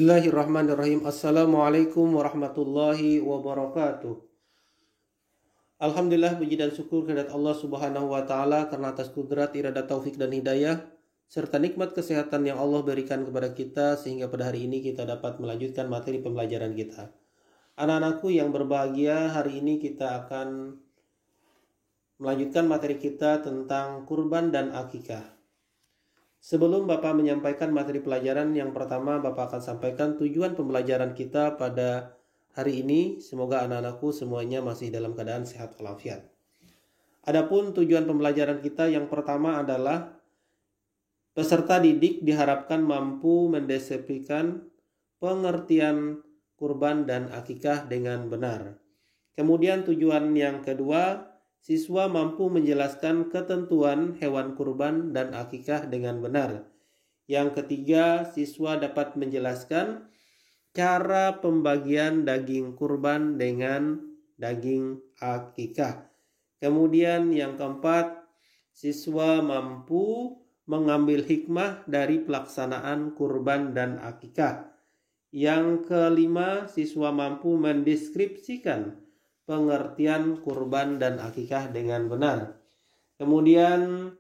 Bismillahirrahmanirrahim. Assalamualaikum warahmatullahi wabarakatuh. Alhamdulillah, puji dan syukur kehadirat Allah Subhanahu wa taala karena atas kudrat, iradah, taufik dan hidayah serta nikmat kesehatan yang Allah berikan kepada kita sehingga pada hari ini kita dapat melanjutkan materi pembelajaran kita. Anak-anakku yang berbahagia, hari ini kita akan melanjutkan materi kita tentang kurban dan akikah. Sebelum Bapak menyampaikan materi pelajaran yang pertama, Bapak akan sampaikan tujuan pembelajaran kita pada hari ini. Semoga anak-anakku semuanya masih dalam keadaan sehat walafiat. Adapun tujuan pembelajaran kita yang pertama adalah peserta didik diharapkan mampu mendeskripsikan pengertian kurban dan akikah dengan benar. Kemudian tujuan yang kedua, siswa mampu menjelaskan ketentuan hewan kurban dan akikah dengan benar. Yang ketiga, siswa dapat menjelaskan cara pembagian daging kurban dengan daging akikah. Kemudian yang keempat, siswa mampu mengambil hikmah dari pelaksanaan kurban dan akikah. Yang kelima, siswa mampu mendeskripsikan pengertian kurban dan akikah dengan benar. Kemudian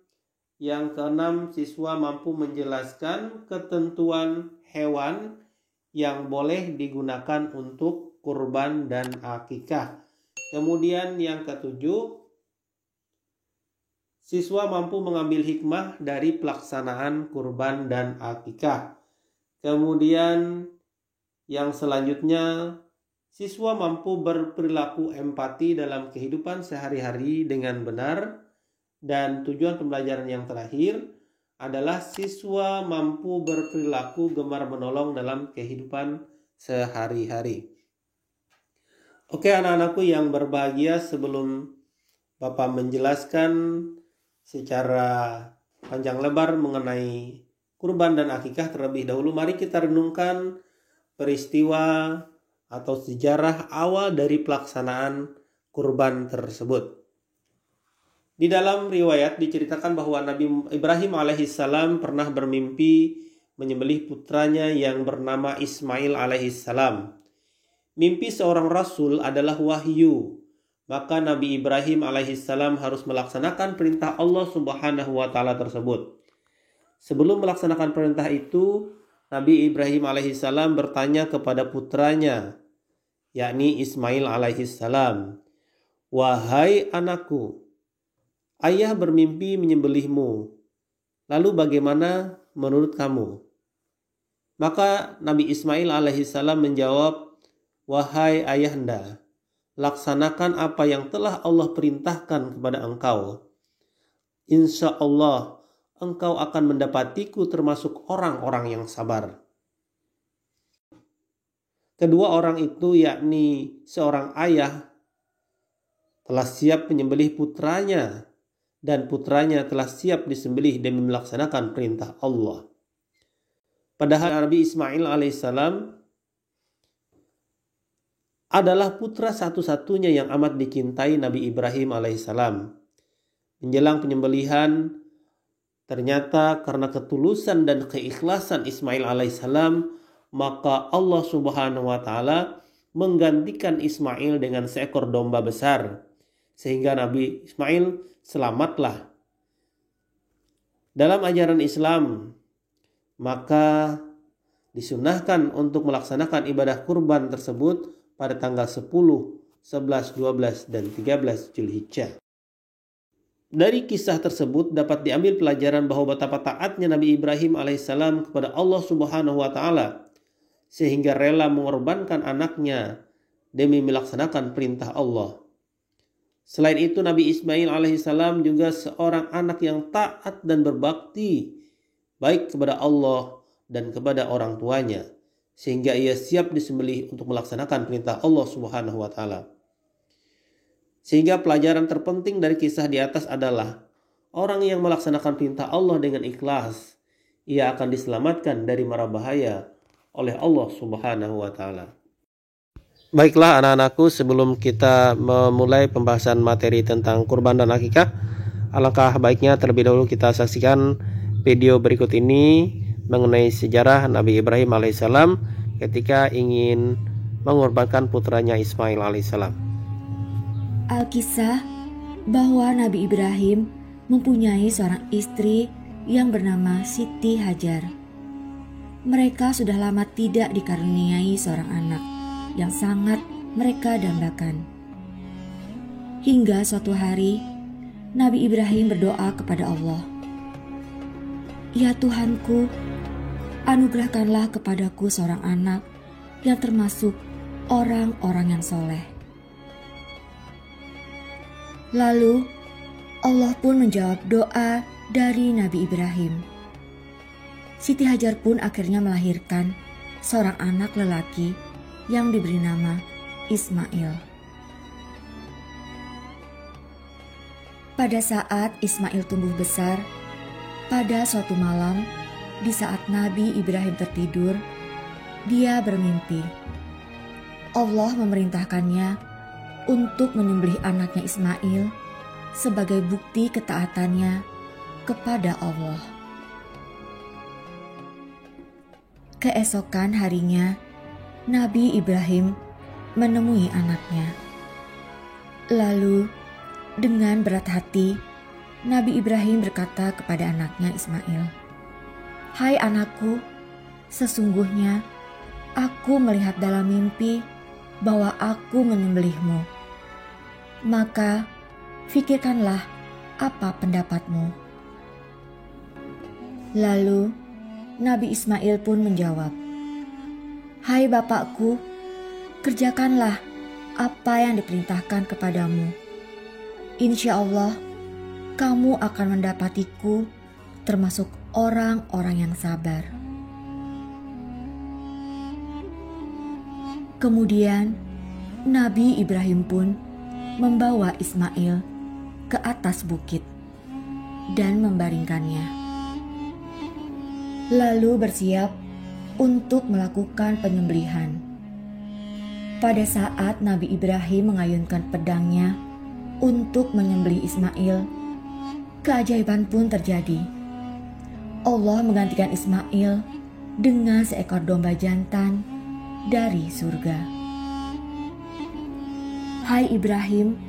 yang keenam, siswa mampu menjelaskan ketentuan hewan yang boleh digunakan untuk kurban dan akikah. Kemudian yang ketujuh, siswa mampu mengambil hikmah dari pelaksanaan kurban dan akikah. Kemudian yang selanjutnya, siswa mampu berperilaku empati dalam kehidupan sehari-hari dengan benar. Dan tujuan pembelajaran yang terakhir adalah siswa mampu berperilaku gemar menolong dalam kehidupan sehari-hari. Oke anak-anakku yang berbahagia, sebelum Bapak menjelaskan secara panjang lebar mengenai kurban dan akikah, terlebih dahulu mari kita renungkan peristiwa atau sejarah awal dari pelaksanaan kurban tersebut. Di dalam riwayat diceritakan bahwa Nabi Ibrahim alaihissalam pernah bermimpi menyembelih putranya yang bernama Ismail alaihissalam. Mimpi seorang rasul adalah wahyu, maka Nabi Ibrahim alaihissalam harus melaksanakan perintah Allah Subhanahu wa taala tersebut. Sebelum melaksanakan perintah itu, Nabi Ibrahim alaihissalam bertanya kepada putranya, yakni Ismail alaihissalam, "Wahai anakku, ayah bermimpi menyembelihmu. Lalu bagaimana menurut kamu?" Maka Nabi Ismail alaihissalam menjawab, "Wahai ayahanda, laksanakan apa yang telah Allah perintahkan kepada engkau. Insya Allah engkau akan mendapatiku termasuk orang-orang yang sabar." Kedua orang itu, yakni seorang ayah, telah siap menyembelih putranya dan putranya telah siap disembelih demi melaksanakan perintah Allah. Padahal Nabi Ismail alaihissalam adalah putra satu-satunya yang amat dicintai Nabi Ibrahim alaihissalam. Menjelang penyembelihan, ternyata karena ketulusan dan keikhlasan Ismail alaihissalam, maka Allah Subhanahu wa taala menggantikan Ismail dengan seekor domba besar, sehingga Nabi Ismail selamatlah. Dalam ajaran Islam, maka disunahkan untuk melaksanakan ibadah kurban tersebut pada tanggal 10, 11, 12, dan 13 Zulhijjah. Dari kisah tersebut dapat diambil pelajaran bahwa betapa taatnya Nabi Ibrahim alaihissalam kepada Allah Subhanahu wa taala sehingga rela mengorbankan anaknya demi melaksanakan perintah Allah. Selain itu, Nabi Ismail alaihissalam juga seorang anak yang taat dan berbakti baik kepada Allah dan kepada orang tuanya, sehingga ia siap disembelih untuk melaksanakan perintah Allah Subhanahu wa taala. Sehingga pelajaran terpenting dari kisah di atas adalah orang yang melaksanakan perintah Allah dengan ikhlas, ia akan diselamatkan dari mara bahaya oleh Allah Subhanahu wa taala. Baiklah anak-anakku, sebelum kita memulai pembahasan materi tentang kurban dan akikah, alangkah baiknya terlebih dahulu kita saksikan video berikut ini mengenai sejarah Nabi Ibrahim alaihissalam ketika ingin mengorbankan putranya Ismail alaihissalam. Alkisah bahwa Nabi Ibrahim mempunyai seorang istri yang bernama Siti Hajar. Mereka sudah lama tidak dikaruniai seorang anak yang sangat mereka dambakan. Hingga suatu hari, Nabi Ibrahim berdoa kepada Allah, "Ya Tuhanku, anugerahkanlah kepadaku seorang anak yang termasuk orang-orang yang soleh." Lalu Allah pun menjawab doa dari Nabi Ibrahim. Siti Hajar pun akhirnya melahirkan seorang anak lelaki yang diberi nama Ismail. Pada saat Ismail tumbuh besar, pada suatu malam, di saat Nabi Ibrahim tertidur, dia bermimpi. Allah memerintahkannya untuk menyembelih anaknya Ismail sebagai bukti ketaatannya kepada Allah. Keesokan harinya, Nabi Ibrahim menemui anaknya. Lalu, dengan berat hati, Nabi Ibrahim berkata kepada anaknya Ismail, "Hai anakku, sesungguhnya aku melihat dalam mimpi bahwa aku menyembelihmu. Maka fikirkanlah apa pendapatmu." Lalu Nabi Ismail pun menjawab, "Hai bapakku, kerjakanlah apa yang diperintahkan kepadamu. Insya Allah, kamu akan mendapatiku termasuk orang-orang yang sabar." Kemudian, Nabi Ibrahim pun membawa Ismail ke atas bukit dan membaringkannya. Lalu bersiap untuk melakukan penyembelihan. Pada saat Nabi Ibrahim mengayunkan pedangnya untuk menyembelih Ismail, keajaiban pun terjadi. Allah menggantikan Ismail dengan seekor domba jantan dari surga. "Hai Ibrahim,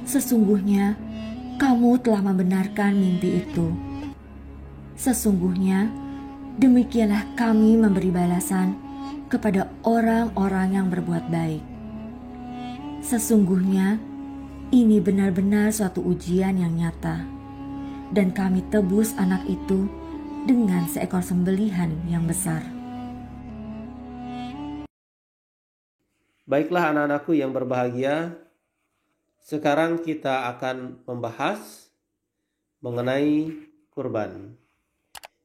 sesungguhnya kamu telah membenarkan mimpi itu. Sesungguhnya demikianlah kami memberi balasan kepada orang-orang yang berbuat baik. Sesungguhnya ini benar-benar suatu ujian yang nyata, dan kami tebus anak itu dengan seekor sembelihan yang besar." Baiklah anak-anakku yang berbahagia, sekarang kita akan membahas mengenai kurban.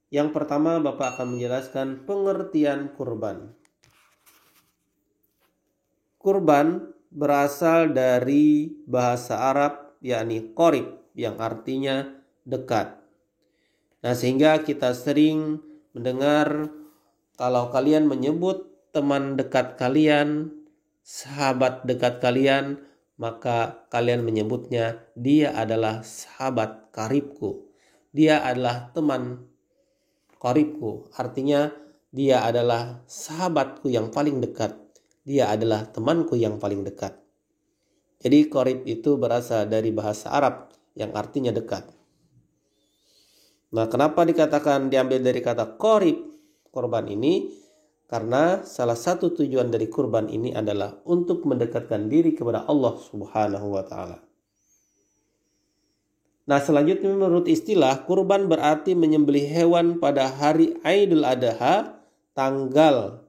Yang pertama, Bapak akan menjelaskan pengertian kurban. Kurban berasal dari bahasa Arab, yakni qorib, yang artinya dekat. Nah, sehingga kita sering mendengar kalau kalian menyebut teman dekat kalian, sahabat dekat kalian, maka kalian menyebutnya dia adalah sahabat karibku. Dia adalah teman karibku. Artinya dia adalah sahabatku yang paling dekat. Dia adalah temanku yang paling dekat. Jadi qarib itu berasal dari bahasa Arab yang artinya dekat. Nah, kenapa dikatakan diambil dari kata qarib, kurban ini? Karena salah satu tujuan dari kurban ini adalah untuk mendekatkan diri kepada Allah Subhanahu wa Ta'ala. Nah, selanjutnya menurut istilah, kurban berarti menyembelih hewan pada hari Idul Adha tanggal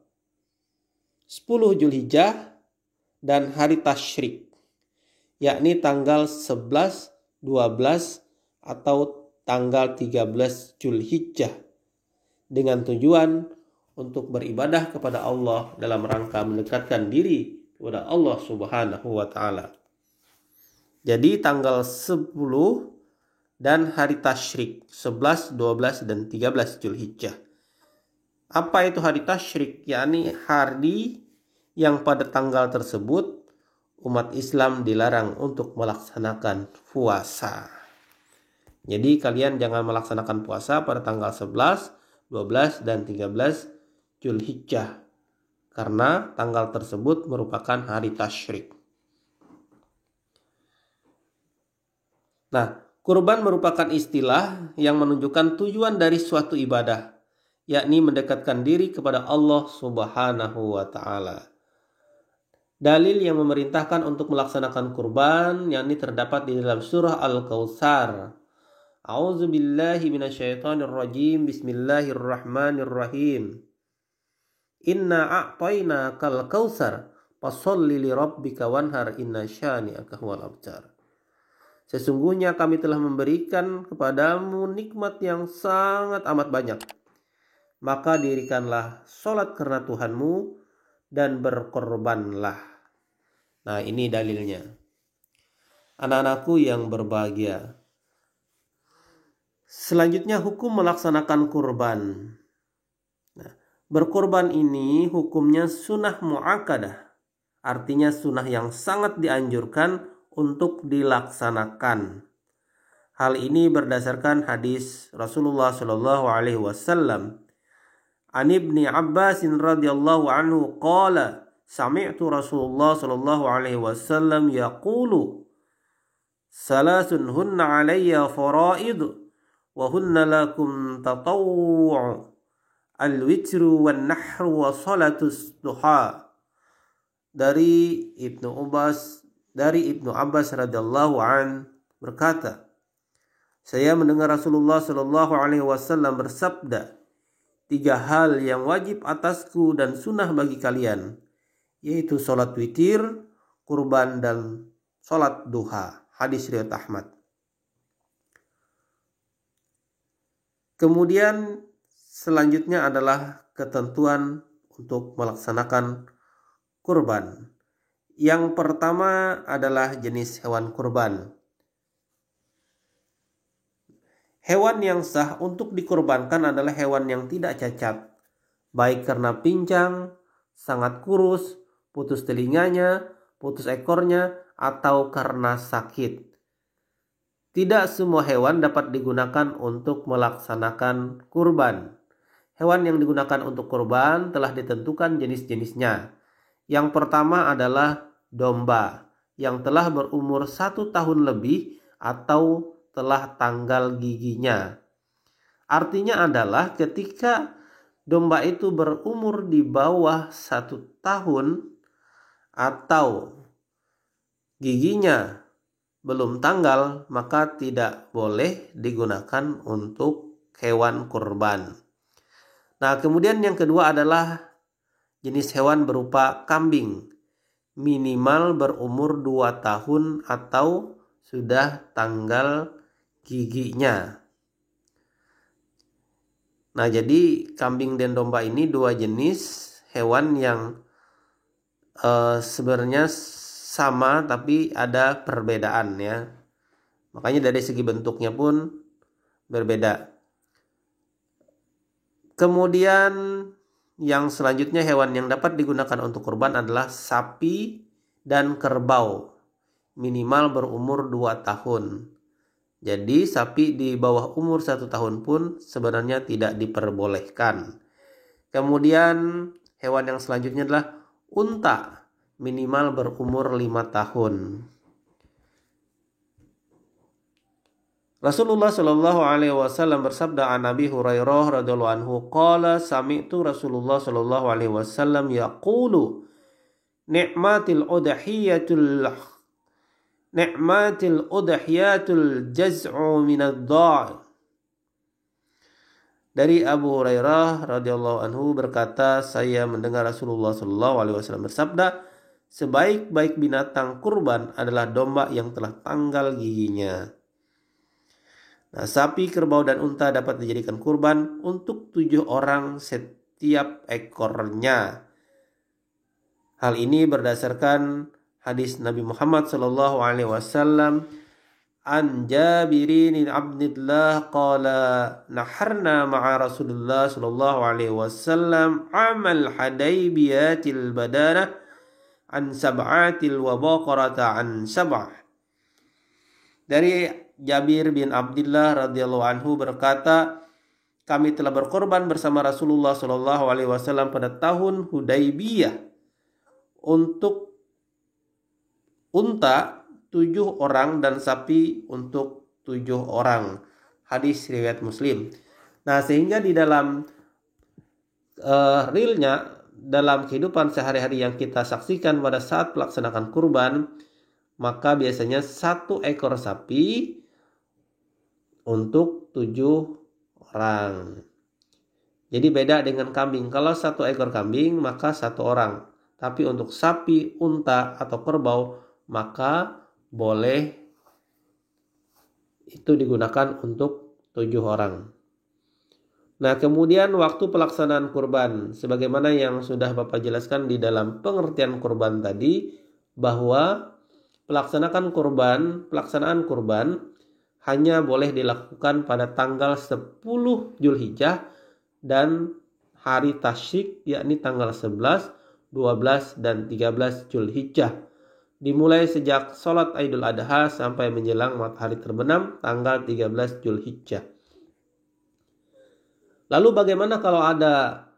10 Zulhijjah dan hari Tasyrik, yakni tanggal 11, 12 atau tanggal 13 Zulhijjah, dengan tujuan untuk beribadah kepada Allah dalam rangka mendekatkan diri kepada Allah Subhanahu wa Ta'ala. Jadi tanggal 10 dan hari Tasyrik 11, 12 dan 13 Zulhijjah. Apa itu hari Tasyrik? Yakni hari yang pada tanggal tersebut umat Islam dilarang untuk melaksanakan puasa. Jadi kalian jangan melaksanakan puasa pada tanggal 11, 12 dan 13 Zulhijjah. karena tanggal tersebut merupakan hari tasyrik. Nah, kurban merupakan istilah yang menunjukkan tujuan dari suatu ibadah, yakni mendekatkan diri kepada Allah Subhanahu wa Ta'ala. Dalil yang memerintahkan untuk melaksanakan kurban yakni terdapat di dalam surah Al-Kautsar. A'udzu billahi minasyaitonir rajim. Bismillahirrahmanirrahim. Inna a'tainakal kautsar fasholli li rabbika wanhar inna syani'aka huwal abtar. Sesungguhnya kami telah memberikan kepadamu nikmat yang sangat amat banyak. Maka dirikanlah sholat karena Tuhanmu dan berkorbanlah. Nah, ini dalilnya. Anak-anakku yang berbahagia. Selanjutnya hukum melaksanakan kurban. Nah, berkorban ini hukumnya sunnah mu'akkadah. Artinya sunnah yang sangat dianjurkan untuk dilaksanakan. Hal ini berdasarkan hadis Rasulullah Shallallahu Alaihi Wasallam. An Ibni Abbas radhiyallahu anhu qala sami'tu Rasulullah Shallallahu Alaihi Wasallam yaqulu salasun hunna alayya faraid wa hunna lakum tatawwu' al-witru wan nahru wa salatus duha. Dari Ibnu Abbas radhiyallahu an berkata, saya mendengar Rasulullah Shallallahu Alaihi Wasallam bersabda, 3 hal yang wajib atasku dan sunnah bagi kalian, yaitu sholat witir, kurban, dan sholat duha. Hadis riwayat Ahmad. Kemudian selanjutnya adalah ketentuan untuk melaksanakan kurban. Yang pertama adalah jenis hewan kurban. Hewan yang sah untuk dikurbankan adalah hewan yang tidak cacat, baik karena pincang, sangat kurus, putus telinganya, putus ekornya, atau karena sakit. Tidak semua hewan dapat digunakan untuk melaksanakan kurban. Hewan yang digunakan untuk kurban telah ditentukan jenis-jenisnya. Yang pertama adalah domba yang telah berumur 1 tahun lebih atau telah tanggal giginya. Artinya adalah ketika domba itu berumur di bawah 1 tahun atau giginya belum tanggal, maka tidak boleh digunakan untuk hewan kurban. Nah, kemudian yang kedua adalah jenis hewan berupa kambing, minimal berumur 2 tahun atau sudah tanggal giginya. Nah, jadi kambing dan domba ini 2 jenis hewan yang sebenarnya sama tapi ada perbedaan ya. Makanya dari segi bentuknya pun berbeda. Kemudian yang selanjutnya hewan yang dapat digunakan untuk kurban adalah sapi dan kerbau, minimal berumur 2 tahun. Jadi sapi di bawah umur 1 tahun pun sebenarnya tidak diperbolehkan. Kemudian hewan yang selanjutnya adalah unta, minimal berumur 5 tahun. Rasulullah Shallallahu Alaihi Wasallam bersabda an Abi Hurairah radhiyallahu anhu qala sami'tu Rasulullah Shallallahu Alaihi Wasallam yaqulu ni'matil udhiyatul jaz'u minad dha'i. Dari Abu Hurairah radhiyallahu anhu berkata, saya mendengar Rasulullah Shallallahu Alaihi Wasallam bersabda, sebaik-baik binatang kurban adalah domba yang telah tanggal giginya. Nah, sapi, kerbau, dan unta dapat dijadikan kurban untuk 7 orang setiap ekornya. Hal ini berdasarkan hadis Nabi Muhammad sallallahu alaihi wasallam an Jabirin bin Abdillah qala naharna ma'a Rasulullah sallallahu alaihi wasallam amal hadaybiyatil badana an sab'atil wa baqarata an sab'ah. Dari Jabir bin Abdullah radhiyallahu anhu berkata, kami telah berkorban bersama Rasulullah SAW pada tahun Hudaybiyah untuk unta 7 orang dan sapi untuk 7 orang. Hadis riwayat Muslim. Nah, sehingga di dalam realnya, dalam kehidupan sehari-hari yang kita saksikan pada saat melaksanakan kurban, maka biasanya 1 ekor sapi untuk 7 orang. Jadi beda dengan kambing. Kalau 1 ekor kambing maka 1 orang. Tapi untuk sapi, unta, atau kerbau maka boleh itu digunakan untuk 7 orang. Nah, kemudian waktu pelaksanaan kurban, sebagaimana yang sudah Bapak jelaskan di dalam pengertian kurban tadi, bahwa pelaksanaan kurban hanya boleh dilakukan pada tanggal 10 Zulhijjah dan hari tasyrik, yakni tanggal 11, 12, dan 13 Zulhijjah. Dimulai sejak sholat Idul Adha sampai menjelang matahari terbenam tanggal 13 Zulhijjah. Lalu bagaimana kalau ada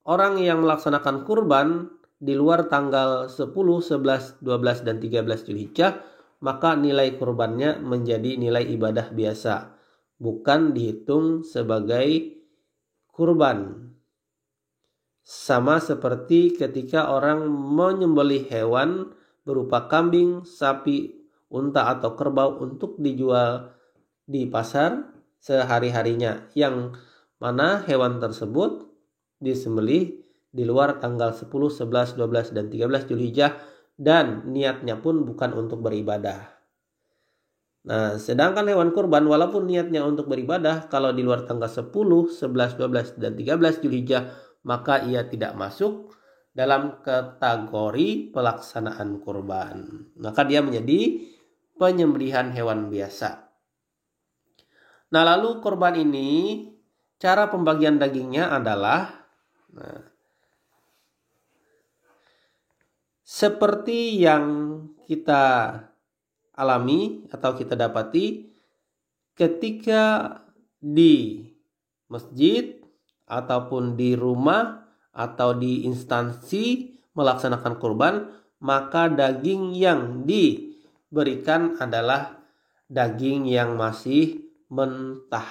orang yang melaksanakan kurban di luar tanggal 10, 11, 12, dan 13 Zulhijjah? Maka nilai kurbannya menjadi nilai ibadah biasa, bukan dihitung sebagai kurban. Sama seperti ketika orang menyembelih hewan berupa kambing, sapi, unta, atau kerbau untuk dijual di pasar sehari-harinya, yang mana hewan tersebut disembelih di luar tanggal 10, 11, 12, dan 13 Zulhijjah dan niatnya pun bukan untuk beribadah. Nah, sedangkan hewan kurban walaupun niatnya untuk beribadah, kalau di luar tanggal 10, 11, 12, dan 13 Zulhijjah maka ia tidak masuk dalam kategori pelaksanaan kurban. Maka dia menjadi penyembelihan hewan biasa. Nah, lalu kurban ini cara pembagian dagingnya adalah seperti yang kita alami atau kita dapati ketika di masjid ataupun di rumah atau di instansi melaksanakan kurban, maka daging yang diberikan adalah daging yang masih mentah.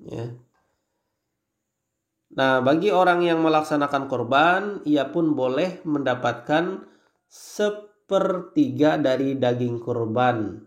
Ya. Nah, bagi orang yang melaksanakan kurban, ia pun boleh mendapatkan 1/3 dari daging kurban.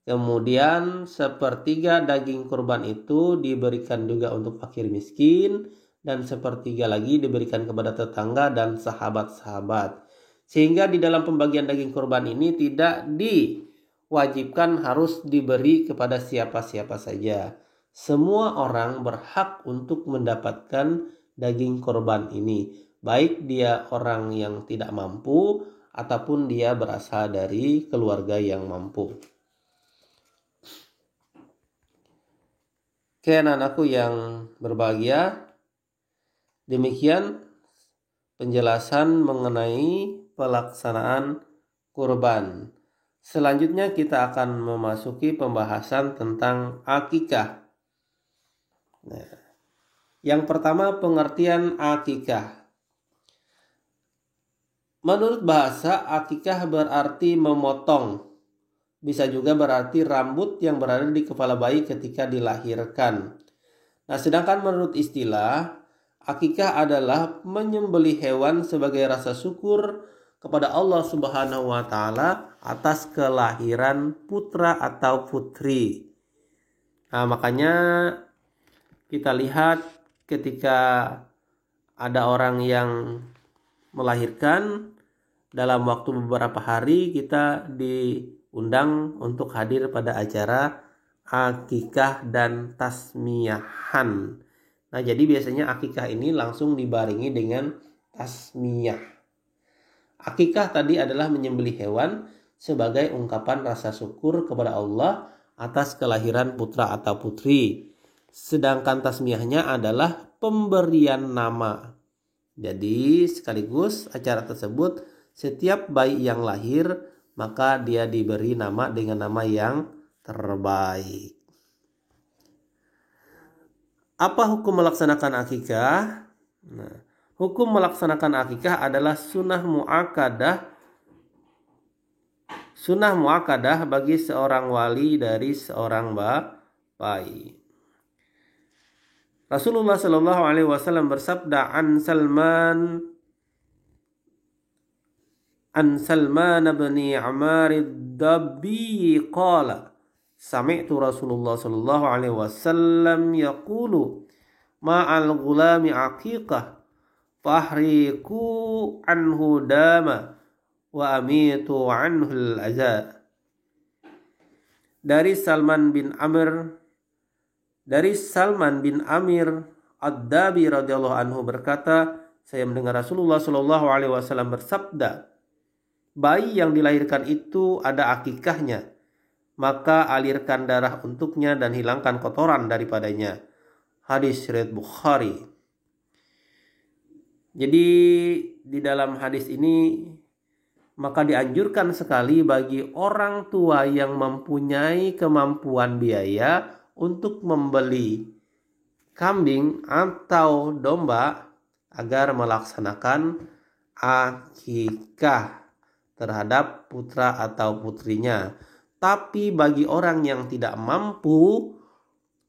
Kemudian 1/3 daging kurban itu diberikan juga untuk fakir miskin, dan 1/3 lagi diberikan kepada tetangga dan sahabat-sahabat. Sehingga di dalam pembagian daging kurban ini tidak diwajibkan harus diberi kepada siapa-siapa saja. Semua orang berhak untuk mendapatkan daging kurban ini, baik dia orang yang tidak mampu ataupun dia berasal dari keluarga yang mampu. Oke, anak-anakku yang berbahagia, demikian penjelasan mengenai pelaksanaan kurban. Selanjutnya kita akan memasuki pembahasan tentang akikah. Nah, yang pertama, pengertian akikah. Menurut bahasa, akikah berarti memotong. Bisa juga berarti rambut yang berada di kepala bayi ketika dilahirkan. Nah, sedangkan menurut istilah, akikah adalah menyembelih hewan sebagai rasa syukur kepada Allah Subhanahu wa Ta'ala atas kelahiran putra atau putri. Nah, makanya kita lihat ketika ada orang yang melahirkan, dalam waktu beberapa hari kita diundang untuk hadir pada acara akikah dan tasmiyahan. Nah, jadi biasanya akikah ini langsung dibarengi dengan tasmiyah. Akikah tadi adalah menyembelih hewan sebagai ungkapan rasa syukur kepada Allah atas kelahiran putra atau putri. Sedangkan tasmiyahnya adalah pemberian nama. Jadi sekaligus acara tersebut, setiap bayi yang lahir maka dia diberi nama dengan nama yang terbaik. Apa hukum melaksanakan akikah? Nah, hukum melaksanakan akikah adalah sunnah muakkadah bagi seorang wali dari seorang bayi. Rasulullah Shallallahu Alaihi Wasallam bersabda an Salman bin Amar ad-Dabbi qala sami'tu Rasulullah sallallahu alaihi wasallam yaqulu ma'al ghulami aqiqah fahriku anhu dama wa amitu anhu al-aza. Dari Salman bin Amir ad-Dabbi radhiyallahu anhu berkata, saya mendengar Rasulullah sallallahu alaihi wasallam bersabda, bayi yang dilahirkan itu ada akikahnya, maka alirkan darah untuknya dan hilangkan kotoran daripadanya. Hadis riwayat Bukhari. Jadi di dalam hadis ini maka dianjurkan sekali bagi orang tua yang mempunyai kemampuan biaya untuk membeli kambing atau domba agar melaksanakan akikah terhadap putra atau putrinya. Tapi bagi orang yang tidak mampu,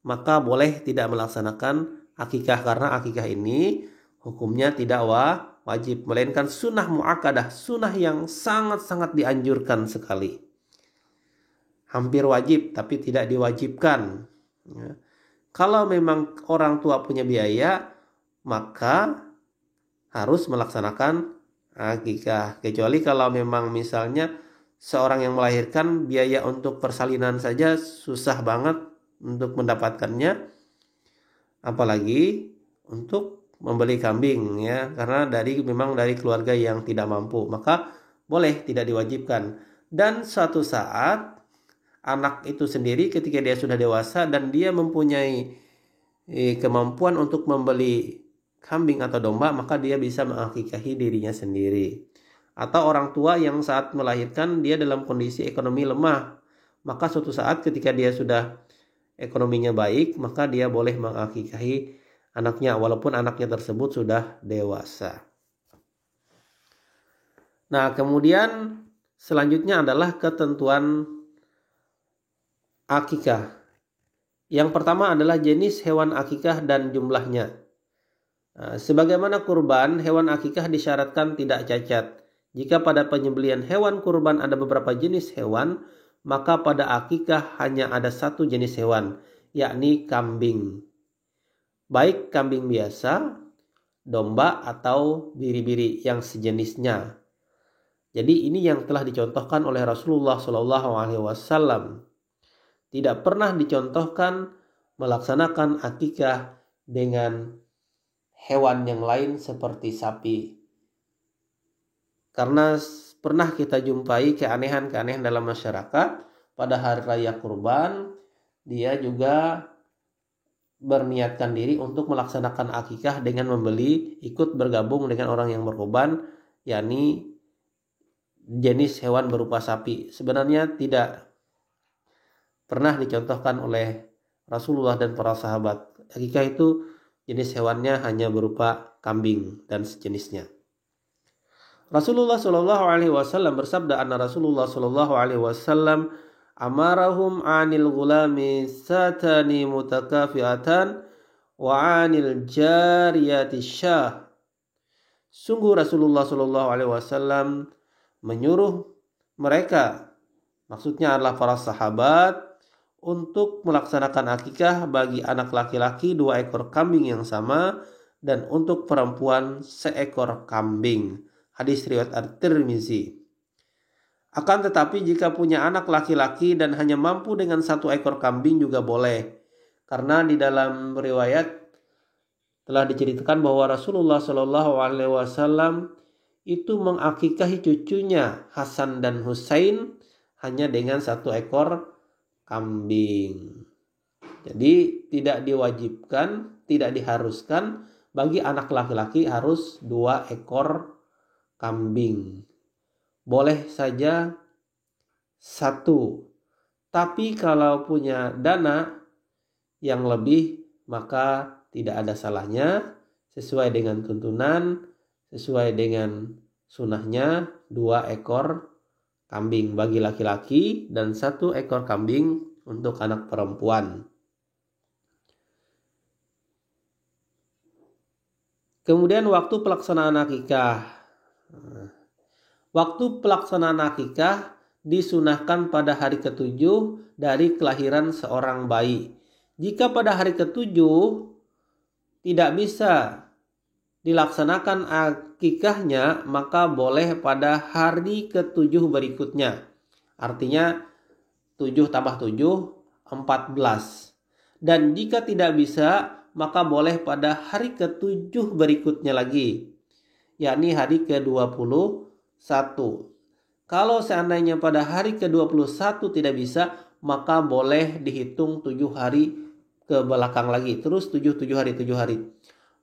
maka boleh tidak melaksanakan akikah, karena akikah ini hukumnya tidak wajib, melainkan sunnah muakkadah, sunnah yang sangat-sangat dianjurkan sekali. Hampir wajib tapi tidak diwajibkan. Ya. Kalau memang orang tua punya biaya, maka harus melaksanakan akikah. Kecuali kalau memang misalnya seorang yang melahirkan biaya untuk persalinan saja susah banget untuk mendapatkannya, apalagi untuk membeli kambing, ya, karena memang dari keluarga yang tidak mampu, maka boleh tidak diwajibkan. Dan suatu saat anak itu sendiri ketika dia sudah dewasa dan dia mempunyai kemampuan untuk membeli kambing atau domba, maka dia bisa mengakikahi dirinya sendiri. Atau orang tua yang saat melahirkan dia dalam kondisi ekonomi lemah, maka suatu saat ketika dia sudah ekonominya baik, maka dia boleh mengakikahi anaknya walaupun anaknya tersebut sudah dewasa. Nah, kemudian selanjutnya adalah ketentuan akikah. Yang pertama adalah jenis hewan akikah dan jumlahnya. Nah, sebagaimana kurban, hewan akikah disyaratkan tidak cacat. Jika pada penyembelihan hewan kurban ada beberapa jenis hewan, maka pada akikah hanya ada satu jenis hewan, yakni kambing. Baik kambing biasa, domba, atau biri-biri yang sejenisnya. Jadi ini yang telah dicontohkan oleh Rasulullah SAW. Tidak pernah dicontohkan melaksanakan akikah dengan hewan yang lain seperti sapi. Karena pernah kita jumpai keanehan-keanehan dalam masyarakat. Pada hari raya kurban, dia juga berniatkan diri untuk melaksanakan akikah dengan ikut bergabung dengan orang yang berkorban, yakni jenis hewan berupa sapi. Sebenarnya tidak pernah dicontohkan oleh Rasulullah dan para sahabat. Akikah itu jenis hewannya hanya berupa kambing dan sejenisnya. Rasulullah Shallallahu Alaihi Wasallam bersabda, anna Rasulullah Shallallahu Alaihi Wasallam amarahum anil gulami satani mutakafiatan wa anil jariyati syah. Sungguh Rasulullah Shallallahu Alaihi Wasallam menyuruh mereka, maksudnya adalah para sahabat, untuk melaksanakan akikah bagi anak laki-laki 2 ekor kambing yang sama dan untuk perempuan 1 ekor kambing. Hadis riwayat At-Tirmizi. Akan tetapi jika punya anak laki-laki dan hanya mampu dengan 1 ekor kambing juga boleh. Karena di dalam riwayat telah diceritakan bahwa Rasulullah SAW itu mengakikahi cucunya Hasan dan Husain hanya dengan 1 ekor kambing. Jadi tidak diwajibkan, tidak diharuskan bagi anak laki-laki harus 2 ekor kambing. Boleh saja 1. Tapi kalau punya dana yang lebih, maka tidak ada salahnya sesuai dengan tuntunan, sesuai dengan sunahnya 2 ekor kambing bagi laki-laki dan 1 ekor kambing untuk anak perempuan. Kemudian waktu pelaksanaan akikah. Waktu pelaksanaan akikah disunahkan pada hari ke-7 dari kelahiran seorang bayi. Jika pada hari ke-7 tidak bisa dilaksanakan akikahnya, maka boleh pada hari ke-7 berikutnya. Artinya 7 tambah 7, 14. Dan jika tidak bisa, maka boleh pada hari ke-7 berikutnya lagi, yakni hari ke-21. Kalau seandainya pada hari ke-21 tidak bisa, maka boleh dihitung 7 hari ke belakang lagi. Terus 7 hari.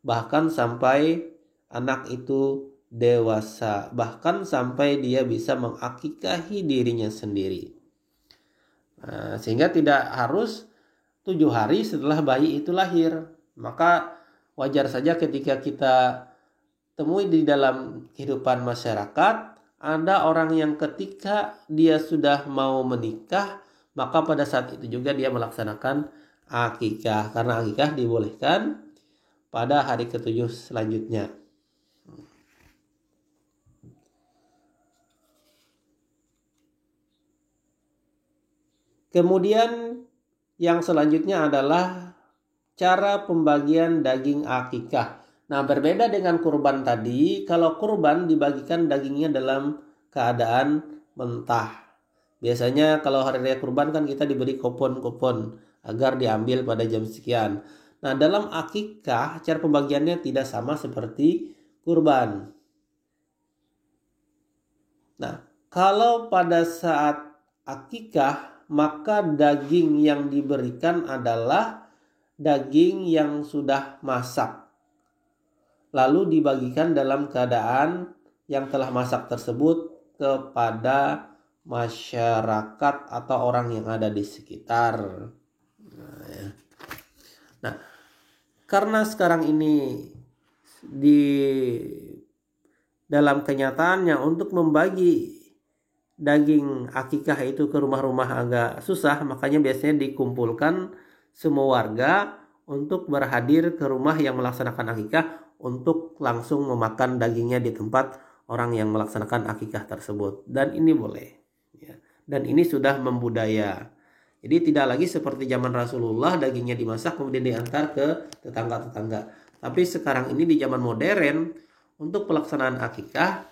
Bahkan sampai anak itu dewasa. Bahkan sampai dia bisa mengakikahi dirinya sendiri. Sehingga tidak harus 7 hari setelah bayi itu lahir. Maka wajar saja ketika kita temui di dalam kehidupan masyarakat, ada orang yang ketika dia sudah mau menikah, maka pada saat itu juga dia melaksanakan akikah. Karena akikah dibolehkan pada hari ke-7 selanjutnya. Kemudian yang selanjutnya adalah cara pembagian daging akikah. Nah, berbeda dengan kurban tadi, kalau kurban dibagikan dagingnya dalam keadaan mentah. Biasanya kalau hari raya kurban kan kita diberi kupon-kupon agar diambil pada jam sekian. Nah, dalam akikah cara pembagiannya tidak sama seperti kurban. Nah, kalau pada saat akikah, maka daging yang diberikan adalah daging yang sudah masak, lalu dibagikan dalam keadaan yang telah masak tersebut kepada masyarakat atau orang yang ada di sekitar. Nah, karena sekarang ini di dalam kenyataannya untuk membagi daging akikah itu ke rumah-rumah agak susah, makanya biasanya dikumpulkan semua warga untuk berhadir ke rumah yang melaksanakan akikah untuk langsung memakan dagingnya di tempat orang yang melaksanakan akikah tersebut. Dan ini boleh, ya. Dan ini sudah membudaya. Jadi tidak lagi seperti zaman Rasulullah dagingnya dimasak kemudian diantar ke tetangga-tetangga. Tapi sekarang ini di zaman modern untuk pelaksanaan akikah,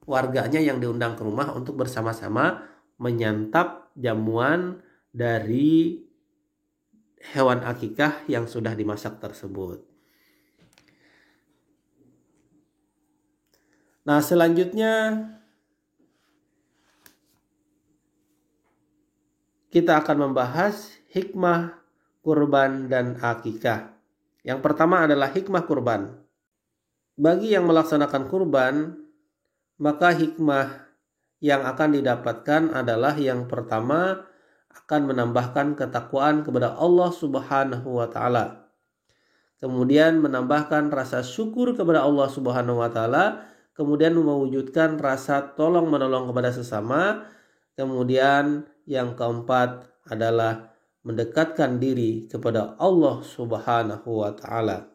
warganya yang diundang ke rumah untuk bersama-sama menyantap jamuan dari hewan akikah yang sudah dimasak tersebut. Nah, selanjutnya kita akan membahas hikmah kurban dan akikah. Yang pertama adalah hikmah kurban. Bagi yang melaksanakan kurban, maka hikmah yang akan didapatkan adalah yang pertama akan menambahkan ketakwaan kepada Allah Subhanahu wa taala. Kemudian menambahkan rasa syukur kepada Allah Subhanahu wa taala, kemudian mewujudkan rasa tolong-menolong kepada sesama. Kemudian yang keempat adalah mendekatkan diri kepada Allah Subhanahu wa taala.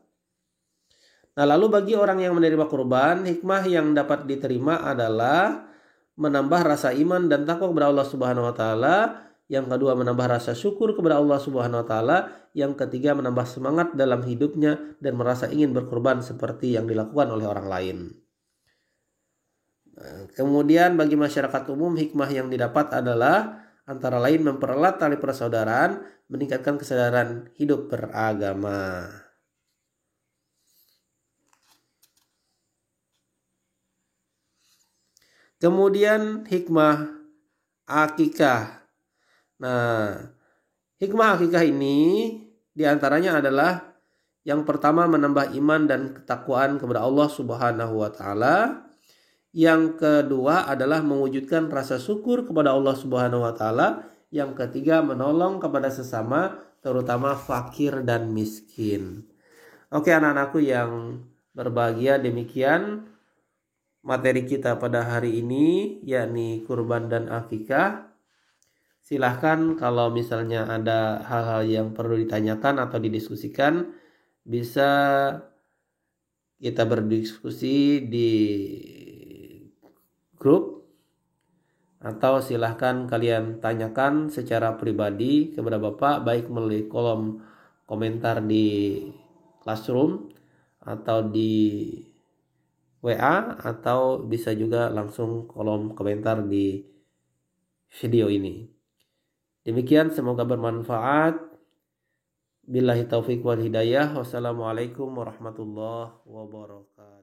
Nah, lalu bagi orang yang menerima kurban, hikmah yang dapat diterima adalah menambah rasa iman dan takwa kepada Allah Subhanahu wa taala. Yang kedua, menambah rasa syukur kepada Allah Subhanahu wa taala. Yang ketiga, menambah semangat dalam hidupnya dan merasa ingin berkurban seperti yang dilakukan oleh orang lain. Kemudian bagi masyarakat umum, hikmah yang didapat adalah antara lain mempererat tali persaudaraan, meningkatkan kesadaran hidup beragama. Kemudian hikmah akikah. Nah, hikmah akikah ini diantaranya adalah yang pertama menambah iman dan ketakwaan kepada Allah Subhanahu wa taala. Yang kedua adalah mewujudkan rasa syukur kepada Allah Subhanahu wa taala. Yang ketiga menolong kepada sesama, terutama fakir dan miskin. Oke anak-anakku yang berbahagia, demikian materi kita pada hari ini, yakni kurban dan akikah. Silahkan kalau misalnya ada hal-hal yang perlu ditanyakan atau didiskusikan, bisa kita berdiskusi di grup, atau silahkan kalian tanyakan secara pribadi kepada Bapak, baik melalui kolom komentar di Classroom atau di WA, atau bisa juga langsung kolom komentar di video ini. Demikian, semoga bermanfaat. Billahi taufiq wal hidayah. Wassalamualaikum warahmatullahi wabarakatuh.